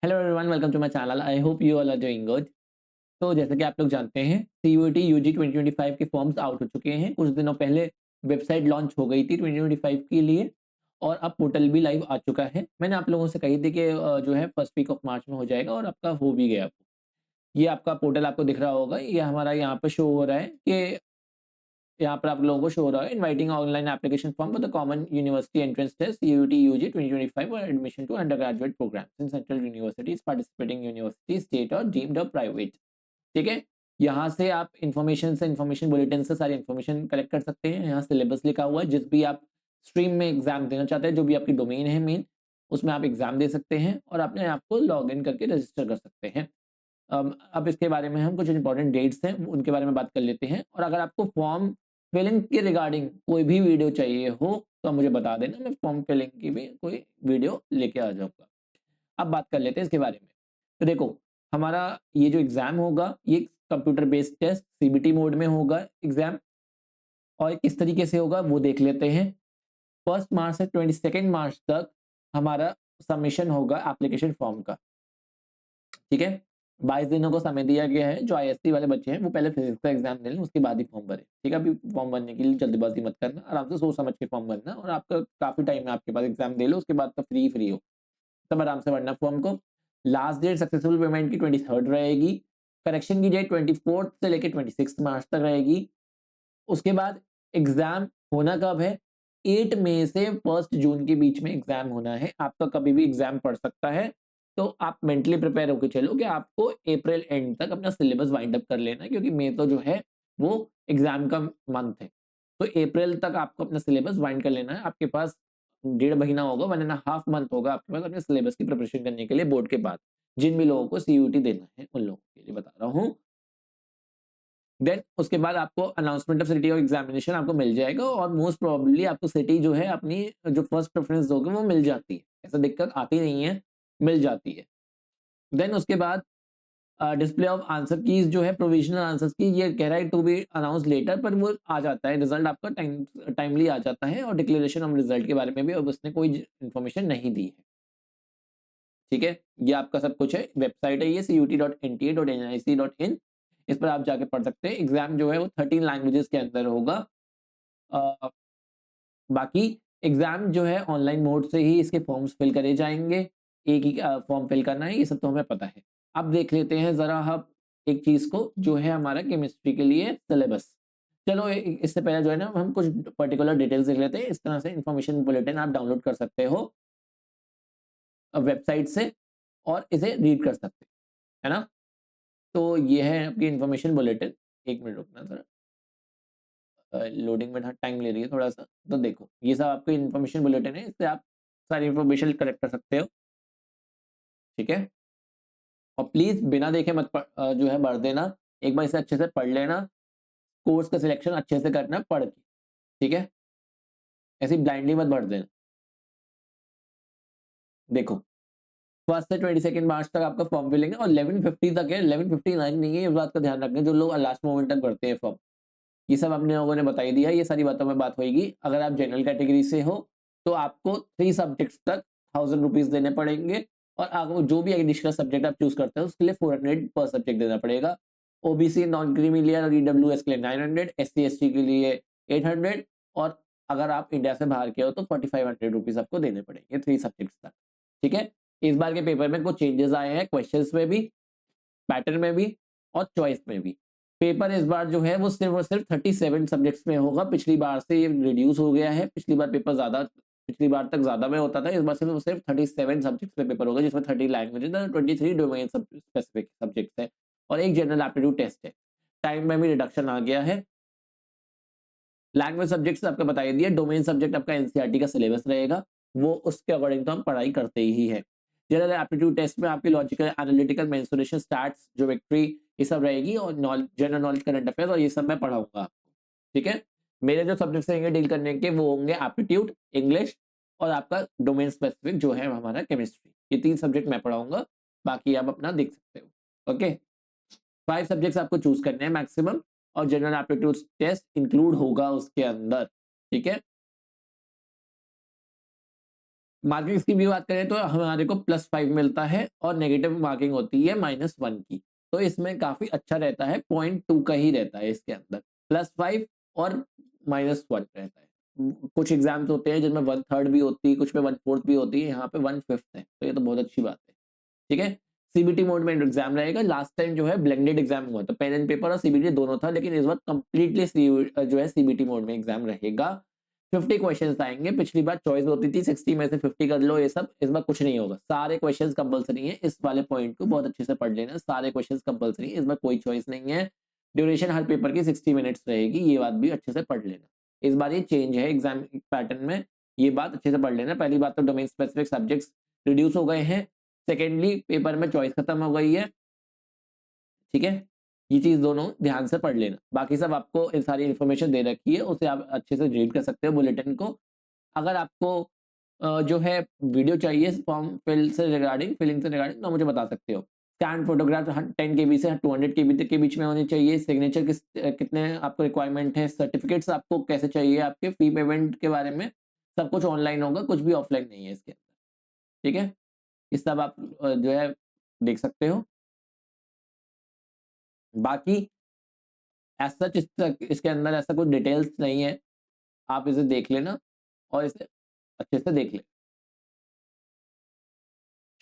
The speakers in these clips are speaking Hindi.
Hello everyone, welcome to my channel. I hope you all are doing good. तो जैसे कि आप लोग जानते हैं, सीयूईटी यूजी 2025 के फॉर्म्स आउट हो चुके हैं। कुछ दिनों पहले वेबसाइट लॉन्च हो गई थी 2025 के लिए, और अब पोर्टल भी लाइव आ चुका है। मैंने आप लोगों से कही थी कि जो है फर्स्ट वीक ऑफ मार्च में हो जाएगा, और आपका हो भी गया। ये आपका पोर्टल आपको दिख रहा होगा, ये हमारा यहाँ पे शो हो रहा है कि यहाँ पर आप लोगों को शो हो रहा है inviting online application form for the common university entrance test CUET UG 2025 और admission to undergraduate programs in central universities participating university state और डीम्ड और प्राइवेट। ठीक है, यहाँ से आप इन्फॉर्मेशन बुलेटिन से सारी इन्फॉर्मेशन कलेक्ट कर सकते हैं। यहाँ सिलेबस लिखा हुआ है, जिस भी आप स्ट्रीम में एग्जाम देना चाहते हैं, जो भी आपकी डोमेन है मेन, उसमें आप एग्जाम दे सकते हैं और अपने आप को लॉग इन करके रजिस्टर कर सकते हैं। अब इसके बारे में हम कुछ इंपॉर्टेंट डेट्स हैं उनके बारे में बात कर लेते हैं। और अगर आपको फॉर्म फिलिंग के रिगार्डिंग कोई भी वीडियो चाहिए हो तो मुझे बता देना, मैं फॉर्म फिलिंग की भी कोई वीडियो लेके आ जाऊंगा। अब बात कर लेते हैं इसके बारे में। तो देखो, हमारा ये जो एग्जाम होगा, ये computer based test CBT mode में होगा एग्जाम। और किस तरीके से होगा वो देख लेते हैं। 1 मार्च से 22 मार्च तक हमारा सबमिशन होगा एप्लीकेशन फॉर्म का। ठीक है, 22 दिनों को समय दिया गया है। जो आईएससी वाले बच्चे हैं वो पहले फिजिक्स का एग्जाम दे लें, उसके बाद ही फॉर्म भरें। ठीक है, अभी फॉर्म भरने के लिए जल्दबाजी मत करना, आराम से सोच समझ के फॉर्म भरना। और आपका काफी टाइम है आपके पास, एग्जाम दे लो, उसके बाद तो फ्री हो, तब आराम से भरना फॉर्म को। लास्ट डेट सक्सेसफुल पेमेंट की 23 रहेगी। करेक्शन की डेट 24 से लेकर 26 मार्च तक रहेगी। उसके बाद एग्जाम होना कब है? 8 मई से 1 जून के बीच में एग्जाम होना है। आपका कभी भी एग्जाम पड़ सकता है, तो आप मेंटली प्रिपेयर होकर चलो कि आपको अप्रैल एंड तक अपना सिलेबस वाइंड अप कर लेना है, क्योंकि मई तो जो है वो एग्जाम का मंथ है। तो अप्रैल तक आपको अपना सिलेबस वाइंड कर लेना है। आपके पास 1.5 महीना होगा, 1.5 मंथ होगा आपके पास अपने सिलेबस की प्रिपरेशन करने के लिए बोर्ड के बाद। जिन भी लोगों को सीयूटी देना है उन लोगों के लिए बता रहा हूँ। देन उसके बाद आपको announcement of city of examination आपको मिल जाएगा, और मोस्ट प्रोबेबली आपको सिटी जो है अपनी जो फर्स्ट प्रेफरेंस होगी वो मिल जाती है। ऐसा दिक्कत आती नहीं है, मिल जाती है। देन उसके बाद डिस्प्ले ऑफ आंसर कीज जो है, प्रोविजनल आंसर्स की, ये कह रहा है टू बी अनाउंस लेटर, पर वो आ जाता है, रिजल्ट आपका टाइमली आ जाता है। और डिक्लेरेशन ऑफ रिजल्ट के बारे में भी अब उसने कोई इन्फॉर्मेशन नहीं दी है। ठीक है, ये आपका सब कुछ है। वेबसाइट है ये CUT.NTA.nic.in, इस पर आप जाके पढ़ सकते हैं। एग्जाम जो है वो 13 लैंग्वेजेस के अंदर होगा। अ, बाकी एग्जाम जो है ऑनलाइन मोड से ही इसके फॉर्म्स फिल करे जाएंगे। एक ही फॉर्म फिल करना है, ये सब तो हमें पता है। अब देख लेते हैं जरा हम एक चीज को, जो है हमारा केमिस्ट्री के लिए सिलेबस। चलो इससे पहले जो है ना, हम कुछ पर्टिकुलर डिटेल्स देख लेते हैं। इस तरह से इंफॉर्मेशन बुलेटिन आप डाउनलोड कर सकते हो वेबसाइट से, और इसे रीड कर सकते हैं, है ना। तो ये है आपकी इंफॉर्मेशन बुलेटिन। एक मिनट रुकना जरा, लोडिंग में टाइम ले रही है थोड़ा सा। तो देखो, ये सब आपकी इंफॉर्मेशन बुलेटिन है, इससे आप सारी इंफॉर्मेशन कलेक्ट कर सकते हो। ठीक है, और प्लीज बिना देखे मत जो है भर देना। एक बार इसे अच्छे से पढ़ लेना, कोर्स का सिलेक्शन अच्छे से करना पढ़ के। ठीक है, ऐसे ब्लाइंडली मत भर देना। देखो, 1 से 22 मार्च तक आपका फॉर्म फिलिंग है, और 11:50 तक है, 11:59 नहीं है। इस बात का ध्यान रखना, जो लोग लास्ट मोमेंट तक भरते हैं फॉर्म। ये सब अपने लोगों ने बताई दिया, ये सारी बातों में बात होगी। अगर आप जनरल कैटेगरी से हो तो आपको 3 सब्जेक्ट्स तक 1000 रुपीज देने पड़ेंगे। और आपको जो भी एडिशनल सब्जेक्ट आप चूज करते हैं उसके लिए 400 पर सब्जेक्ट देना पड़ेगा। ओबीसी, नॉन क्रीमी लेयर और ईडब्ल्यूएस के लिए 900, SC ST के लिए 800, और अगर आप इंडिया से बाहर के हो तो 4500 रुपीज आपको देने पड़ेंगे 3 सब्जेक्ट्स तक। ठीक है, इस बार के पेपर में कुछ चेंजेस आए हैं, क्वेश्चंस में भी, पैटर्न में भी, और चॉइस में भी। पेपर इस बार जो है वो सिर्फ और सिर्फ 37 सब्जेक्ट्स में होगा। पिछली बार से ये रिड्यूस हो गया है। पिछली बार पेपर ज्यादा, पिछली बार तक ज्यादा में होता था। इस बार सिर्फ 37 सब्जेक्ट्स में पेपर होगा, जिसमें 30 लैंग्वेजेस और 23 डोमेन स्पेसिफिक सब्जेक्ट्स है, और एक जनरल एप्टीट्यूड टेस्ट है। टाइम में भी रिडक्शन आ गया है। लैंग्वेज सब्जेक्ट्स आपका बताई दिया। डोमेन सब्जेक्ट आपका एनसीईआरटी का सिलेबस रहेगा, वो उसके अकॉर्डिंग तो हम पढ़ाई करते ही है। जनरल एप्टीट्यूड टेस्ट में आपकी logical, analytical, mensuration, stats, geometry, ये सब रहेगी, और जनरल नॉलेज, करंट अफेयर्स, और ये सब मैं पढ़ाऊंगा आपको। ठीक है, मेरे जो सब्जेक्ट्स रहेंगे डील करने के वो होंगे एप्टीट्यूड, इंग्लिश, और आपका डोमेन स्पेसिफिक जो है हमारा केमिस्ट्री। ये 3 सब्जेक्ट मैं पढ़ाऊंगा, बाकी आप अपना देख सकते हो। ओके, 5 सब्जेक्ट्स आपको चूज करने हैं मैक्सिमम, और जनरल एप्टीट्यूड टेस्ट इंक्लूड होगा उसके अंदर। ठीक है, मार्किंग की भी बात करें तो हमारे को +5 मिलता है और नेगेटिव मार्किंग होती है -1 की। तो इसमें काफ़ी अच्छा रहता है, 0.2 का ही रहता है इसके अंदर, +5 और -1 रहता है। कुछ एग्ज़ाम्स होते हैं जिनमें 1/3 भी होती है, कुछ में 1/4 भी होती है, यहाँ पे 1/5 है, तो ये तो बहुत अच्छी बात है। ठीक है? सीबीटी मोड में एग्ज़ाम रहेगा, लास्ट टाइम जो है ब्लेंडेड एग्ज़ाम हुआ था, पेन एंड पेपर और सीबीटी दोनों था, लेकिन इस बार कंप्लीटली जो है सीबीटी मोड में एग्ज़ाम रहेगा। 50 क्वेश्चंस आएँगे, पिछली बार चॉइस होती थी 60 में से 50 कर लो ये सब, इस बार कुछ नहीं होगा। सारे क्वेश्चंस कंपल्सरी हैं, इस वाले पॉइंट को बहुत अच्छे से पढ़ लेना, सारे क्वेश्चंस कंपल्सरी हैं, इस बार कोई चॉइस नहीं है। ड्यूरेशन हर पेपर की 60 मिनट्स रहेगी, ये बात भी अच्छे से पढ़ लेना। इस बार ये चेंज है एग्ज़ाम पैटर्न में, ये बात अच्छे से पढ़ लेना। पहली बात तो डोमेन स्पेसिफिक सब्जेक्ट्स रिड्यूस हो गए हैं, सेकेंडली पेपर में चॉइस खत्म हो गई है, ठीक है? ये चीज़ दोनों ध्यान से पढ़ लेना। बाकी सब आपको सारी इन्फॉर्मेशन दे रखी है, उसे आप अच्छे से रीड कर सकते हो बुलेटिन को। अगर आपको जो है वीडियो चाहिए फॉर्म फिलिंग से रिगार्डिंग तो मुझे बता सकते हो। स्कैन फोटोग्राफ 10 केबी से 200 केबी तक के बीच में होनी चाहिए। सिग्नेचर कितने आपको रिक्वायरमेंट है, सर्टिफिकेट्स आपको कैसे चाहिए, आपके फी पेमेंट के बारे में सब कुछ ऑनलाइन होगा, कुछ भी ऑफलाइन नहीं है इसके अंदर, ठीक है? ये सब आप जो है देख सकते हो। बाकी एज़ सच इसके अंदर ऐसा कुछ डिटेल्स नहीं है, आप इसे देख लेना और इसे अच्छे से देख लें।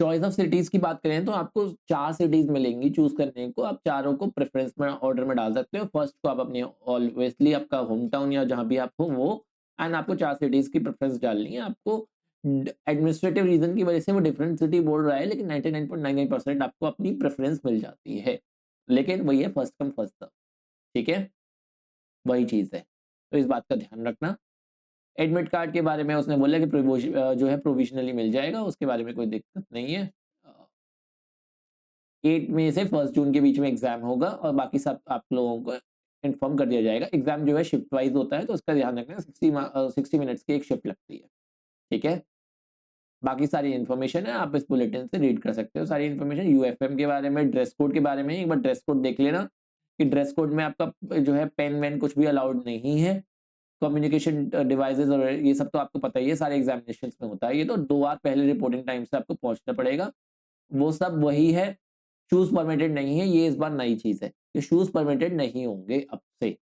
चॉइस ऑफ सिटीज़ की बात करें तो आपको 4 सिटीज़ मिलेंगी चूज़ करने को, आप चारों को प्रेफ़रेंस में ऑर्डर में डाल सकते हो। फर्स्ट को आप अपनी ऑब्वियसली आपका होम टाउन या जहाँ भी आप हो वो, एंड आपको 4 सिटीज़ की प्रेफ़रेंस डालनी है। आपको एडमिनिस्ट्रेटिव रीज़न की वज़ह से वो डिफरेंट सिटी बोल रहा है, लेकिन 99.99% आपको अपनी प्रेफ़रेंस मिल जाती है। लेकिन वही है फर्स्ट कम फर्स्ट सर्व, ठीक है? वही चीज़ है। तो इस बात का ध्यान रखना। एडमिट कार्ड के बारे में उसने बोला कि जो है प्रोविज़नली मिल जाएगा, उसके बारे में कोई दिक्कत नहीं है। 8 मई से 1 जून के बीच में एग्ज़ाम होगा और बाकी सब आप लोगों को इन्फॉर्म कर दिया जाएगा। एग्ज़ाम जो है शिफ्ट वाइज़ होता है, तो उसका ध्यान रखना 60 मिनट्स की एक शिफ्ट लगती है, ठीक है? बाकी सारी इन्फॉर्मेशन है, आप इस बुलेटिन से रीड कर सकते हो। सारी इन्फॉर्मेशन यूएफएम के बारे में, ड्रेस कोड के बारे में, एक बार ड्रेस कोड देख लेना कि ड्रेस कोड में आपका जो है पेन-वेन कुछ भी अलाउड नहीं है। कम्युनिकेशन डिवाइसेज़ और ये सब तो आपको पता ही है, सारे एग्ज़ामिनेशंस में होता है। ये तो 2 बार पहले रिपोर्टिंग टाइम से आपको पहुँचना पड़ेगा। वो सब वही है, शूज़ परमिटेड नहीं है, ये इस बार नई चीज़ है कि शूज़ परमिटेड नहीं होंगे अब से।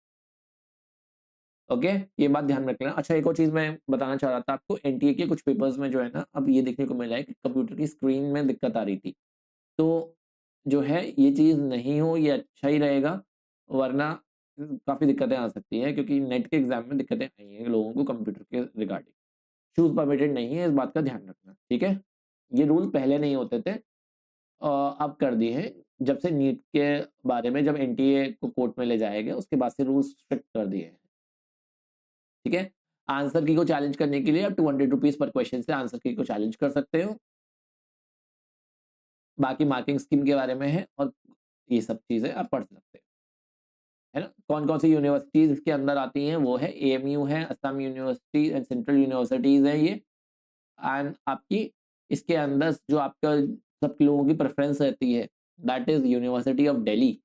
ओके, ये बात ध्यान में रखना। अच्छा, एक और चीज़ मैं बताना चाह रहा था आपको, एनटीए के कुछ पेपर्स में जो है ना, अब ये देखने को मिला है कि कंप्यूटर की स्क्रीन में दिक्कत आ रही थी। तो जो है ये चीज़ नहीं हो, ये अच्छा ही रहेगा, वरना काफ़ी दिक्कतें आ सकती हैं, क्योंकि नेट के एग्ज़ाम में दिक्कतें आई हैं लोगों को कंप्यूटर के रिगार्डिंग। शूज़ परमिटेड नहीं है, इस बात का ध्यान रखना, ठीक है? ये रूल पहले नहीं होते थे, अब कर दिए हैं। जब से नीट के बारे में जब एनटीए को कोर्ट में ले जाया गया, उसके बाद से रूल्स स्ट्रिक्ट कर दिए हैं, ठीक है? आंसर की को चैलेंज करने के लिए आप ₹200 पर क्वेश्चन से आंसर की को चैलेंज कर सकते हो। बाकी मार्किंग स्कीम के बारे में है और ये सब चीज़ें आप पढ़ सकते हो, है ना? कौन-कौन सी यूनिवर्सिटीज़ इसके अंदर आती हैं, वो है एएमयू है, Assam university and central universities हैं ये। एंड आपकी इसके अंदर जो आपका सब लोगों की प्रेफ़रेंस रहती है, that is university of Delhi,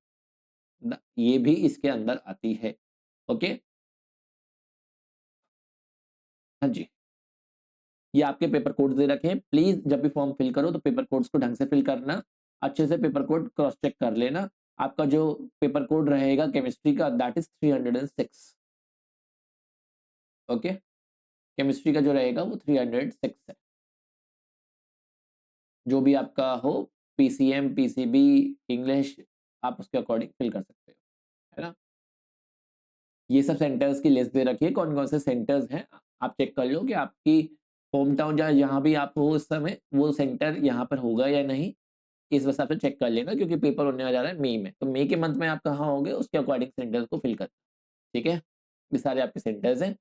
ये भी इसके अंदर आती है। ओके? हाँ जी। ये आपके पेपर कोड्स दे रखे हैं। प्लीज़ जब भी फॉर्म फिल करो तो पेपर कोड्स को ढंग से फिल करना। अच्छे से पेपर कोड क्रॉस चेक कर लेना। आपका जो पेपर कोड रहेगा केमिस्ट्री का, दैट इज़ 306। ओके? केमिस्ट्री का जो रहेगा वो 306 है। जो भी आपका हो, पीसीएम, पीसीबी, इंग्लिश, आप उसके अकॉर्डिंग फिल कर सकते हो, है ना? ये सब सेंटर्स की लिस्ट दे रखी है, कौन-कौन से सेंटर्स हैं। आप चेक कर लो कि आपकी होम टाउन जहाँ भी आप हो उस समय, वो सेंटर यहाँ पर होगा या नहीं। इस हिसाब से चेक कर लेना, क्योंकि पेपर होने जा रहा है मई में। तो मई के मंथ में आप कहाँ होगे, उसके अकॉर्डिंग सेंटर्स को फिल करना, ठीक है? ये सारे आपके सेंटर्स हैं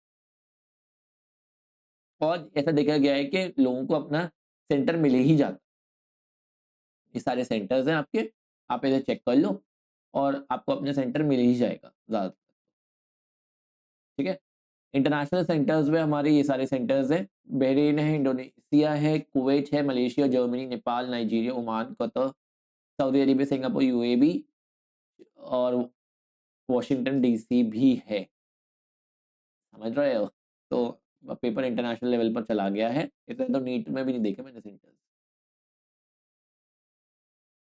और ऐसा देखा गया है कि लोगों को अपना सेंटर मिल ही जाता है। ये सारे सेंटर्स हैं आपके, आप इन्हें चेक कर लो और आपको अपना सेंटर मिल ही जाएगा ज़्यादातर, ठीक है? इंटरनेशनल सेंटर्स में हमारे ये सारे सेंटर्स हैं। बहरीन है, इंडोनेशिया है, कुवैत है, Malaysia, Germany, Nepal, Nigeria, Oman, Qatar, Saudi Arabia, Singapore, UAE और वॉशिंगटन डीसी भी है। समझ रहे हो? तो पेपर इंटरनेशनल लेवल पर चला गया है। इतना तो नीट में भी नहीं देखे मैंने सेंटर्स।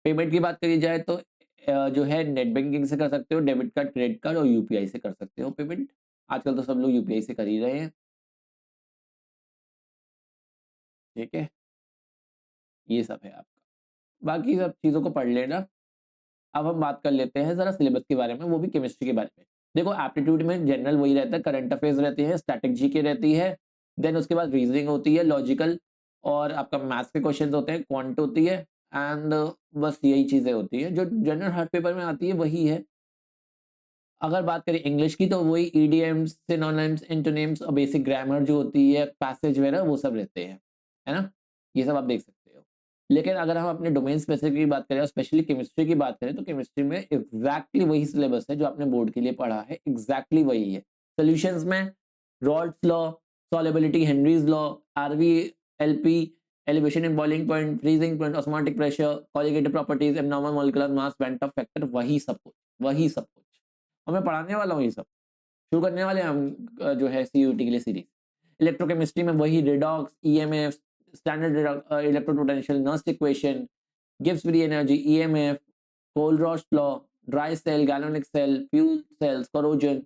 पेमेंट की बात करी जाए तो जो है नेट बैंकिंग से कर सकते हो, डेबिट कार्ड, क्रेडिट कार्ड और यूपीआई से कर सकते हो पेमेंट। आजकल तो सब लोग यूपीआई से कर ही रहे हैं। ठीक है, ये सब है आपका, बाकी सब चीज़ों को पढ़ लेना। अब हम बात कर लेते हैं ज़रा सिलेबस के बारे में, वो भी केमिस्ट्री के बारे में। देखो एप्टीट्यूड में जनरल वही रहता है, करंट अफेयर्स रहती है, स्टैटिक जीके रहती है, देन उसके बाद रीजनिंग होती है, लॉजिकल, और आपका मैथ्स के क्वेश्चंस होते हैं, क्वांट होती है, एंड बस यही चीज़ें होती है जो जनरल हर पेपर में आती है, वही है। अगर बात करें इंग्लिश की तो वही ईडीएम्स, सिनोनिम्स, एंटोनिम्स और बेसिक ग्रामर जो होती है, पैसेज वगैरह वो सब रहते हैं, है ना? ये सब आप देख सकते हो। लेकिन अगर हम अपने डोमेन स्पेसिफिक की बात करें और स्पेशली केमिस्ट्री की बात करें तो केमिस्ट्री में एग्जैक्टली वही सिलेबस है जो आपने बोर्ड के लिए पढ़ा है, एग्जैक्टली वही है। सॉल्यूशंस में Raoult's law, solubility, Henry's law, RV, LP, elevation in boiling point, freezing point, osmotic pressure, colligative properties, abnormal molecular mass, van't Hoff factor, वही सब कुछ, वही सब कुछ। और मैं पढ़ाने वाला हूँ ये सब। शुरू करने वाले हैं हम जो है सीयूटी के लिए सीरीज। इलेक्ट्रोकेमिस्ट्री में वही redox, EMF, standard electropotential, Nernst equation, Gibbs free energy, EMF, Kohlrausch law, dry cell, galvanic cell, fuel cells, corrosion,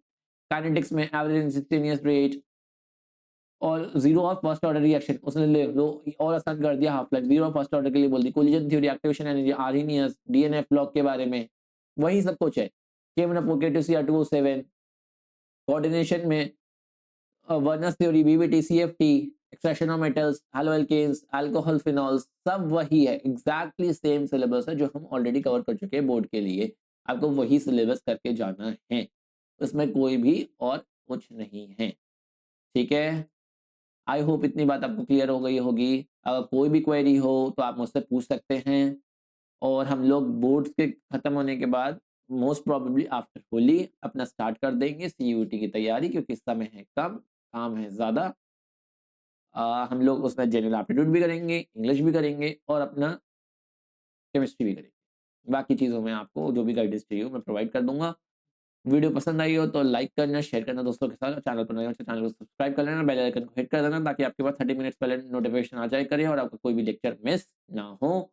kinetics में एवरेज इंस्टेंटेनियस रेट और zero of first order reaction उसने ले लो और आसान कर दिया, half life zero of first order के लिए बोल दी, collision theory, activation energy, Arrhenius, d and f block के बारे में वही सब कुछ है। केमन CR207 कोऑर्डिनेशन में Werner's theory, VBT, CFT, extraction of metals, haloalkanes, alcohol, phenols, सब वही है, एग्जैक्टली सेम सिलेबस है जो हम ऑलरेडी कवर कर चुके हैं बोर्ड के लिए। आपको वही सिलेबस करके जाना है, उसमें कोई भी और कुछ नहीं है। ठीक है, आई होप इतनी बात आपको क्लियर हो गई होगी। अगर कोई भी क्वेरी हो तो आप मुझसे पूछ सकते हैं, और हम लोग बोर्ड्स के खत्म होने के बाद मोस्ट प्रोबेबली आफ्टर होली अपना स्टार्ट कर देंगे सीयूटी की तैयारी, क्योंकि समय है कम, काम है ज़्यादा। हम लोग उसमें जनरल एप्टीट्यूड भी करेंगे, इंग्लिश भी करेंगे और अपना केमिस्ट्री भी करेंगे। बाकी चीज़ों में आपको जो भी गाइडेंस चाहिए वो मैं प्रोवाइड कर दूंगा। वीडियो पसंद आई हो तो लाइक करना, शेयर करना दोस्तों के साथ, और चैनल पर नए हो तो चैनल को सब्सक्राइब कर लेना, बेल आइकन को हिट कर देना ताकि आपके पास 30 मिनट्स पहले नोटिफिकेशन आ जाए करे और आपका कोई भी लेक्चर मिस ना हो।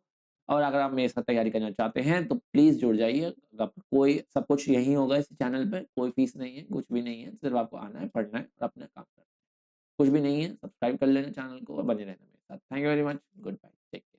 और अगर आप मेरे साथ तैयारी करना चाहते हैं तो प्लीज़ जुड़ जाइए। कोई सब कुछ यही होगा इस चैनल पे, कोई फीस नहीं है, कुछ भी नहीं है, सिर्फ आपको आना है, पढ़ना है और अपना काम करना है। कुछ भी नहीं है, सब्सक्राइब कर लेना चैनल को और बने रहना मेरे साथ। Thank you very much, goodbye, take care.